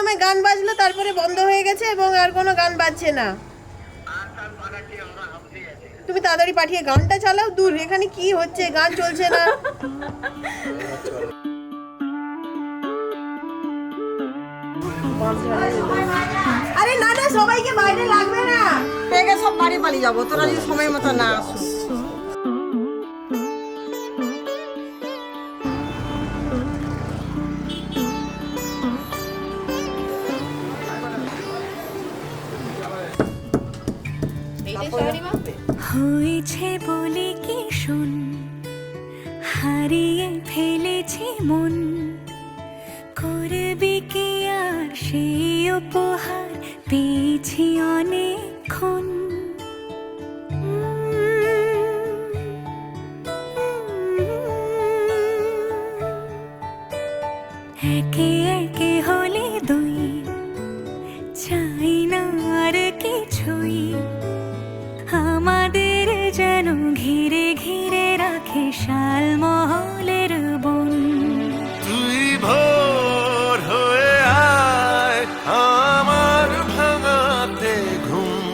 প্রথমে গান বাজলো, তারপরে বন্ধ হয়ে গেছে এবং আর কোনো গান বাজছে না। তুমি তাড়াতাড়ি পাঠিয়ে গানটা চালাও। দূর, এখানে কি হচ্ছে, গান চলছে না। আরে না না, সবাইকে বাইরে লাগবে না, সব বাড়ি পালিয়ে যাবো তোরা যদি সময় মতো না আসো। হয়েছে বলে কি শুন, হারিয়ে ফেলেছি মন, করবি কি আর সেই উপহার পেয়েছি অনেকক্ষণ। একে একে হলে দুই, চাই না আর কিছুই, আমাদের যেন ঘিরে ঘিরে রাখে শালমহলের বন। তুই ভোর হয়ে আয় আমার ভাঙাতে ঘুম,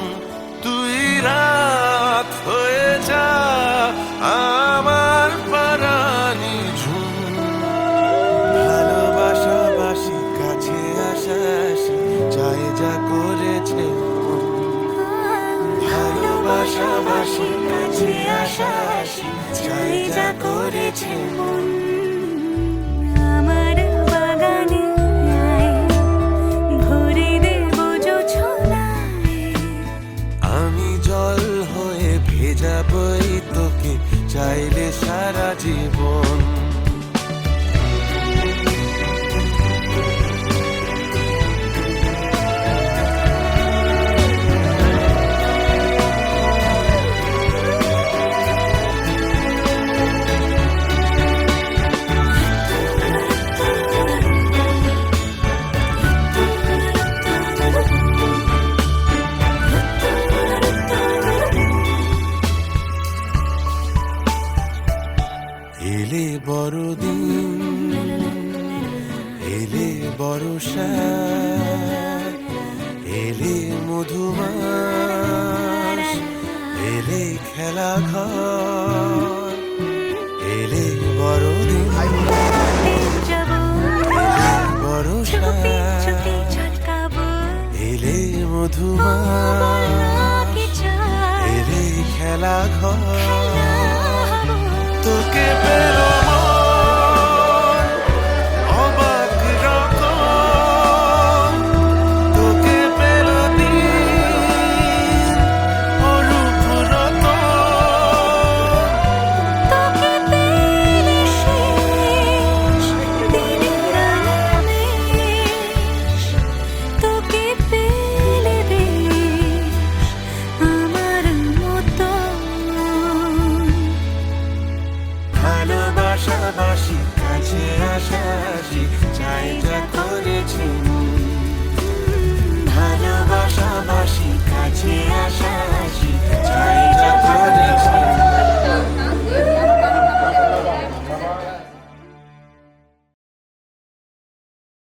তুই রাত হয়ে যা আমার পরানি ঝুম। ভালোবাসাবাসি কাছে আসাসি চাই যা করেছে ভালোবাসাবাসি কাছে আসাসি চাই যা করেছে মন। আমার বাগানে আয়, ভরে দেব জোছনায়, আমি জল হয়ে ভেজাবই তোকে চাইলে সারা জীবন। এলে বড়দিন, এলে বর্ষা, এলে মধুমাস, এলে খেলা ঘর, এলে বড়দিন, যাব এলে বর্ষা, চুপি ঝলকাবো, এলে মধুমাস, কি চাই এলে খেলা ঘর, হবো। তোকে পেলো